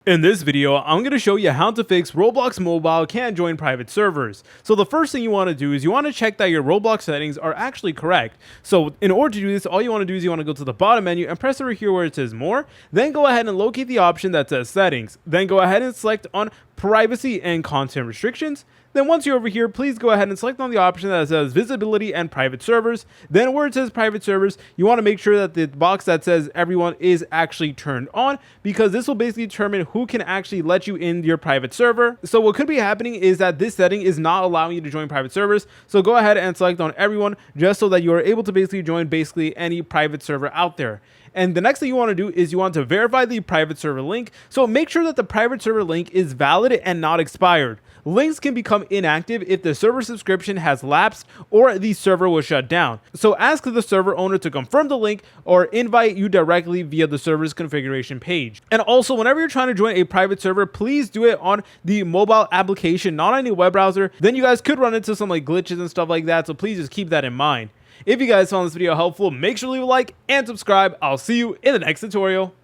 In this video, I'm going to show you how to fix Roblox Mobile can't join private servers. So the first thing you want to do is you want to check that your Roblox settings are actually correct. So in order to do this, all you want to do is you want to go to the bottom menu and press over here where it says more. Then go ahead and locate the option that says settings. Then go ahead and select on privacy and content restrictions. Then once you're over here, please go ahead and select on the option that says visibility and private servers. Then where it says private servers, you want to make sure that the box that says everyone is actually turned on, because this will basically determine who can actually let you in your private server. So what could be happening is that this setting is not allowing you to join private servers. So go ahead and select on everyone just so that you are able to basically join any private server out there. And the next thing you want to do is you want to verify the private server link. So make sure that the private server link is valid and not expired. Links can become inactive if the server subscription has lapsed or the server was shut down. So ask the server owner to confirm the link or invite you directly via the server's configuration page. And also, whenever you're trying to join a private server, please do it on the mobile application, not on a web browser. Then you guys could run into some glitches and stuff like that. So please just keep that in mind. If you guys found this video helpful, make sure to leave a like and subscribe. I'll see you in the next tutorial.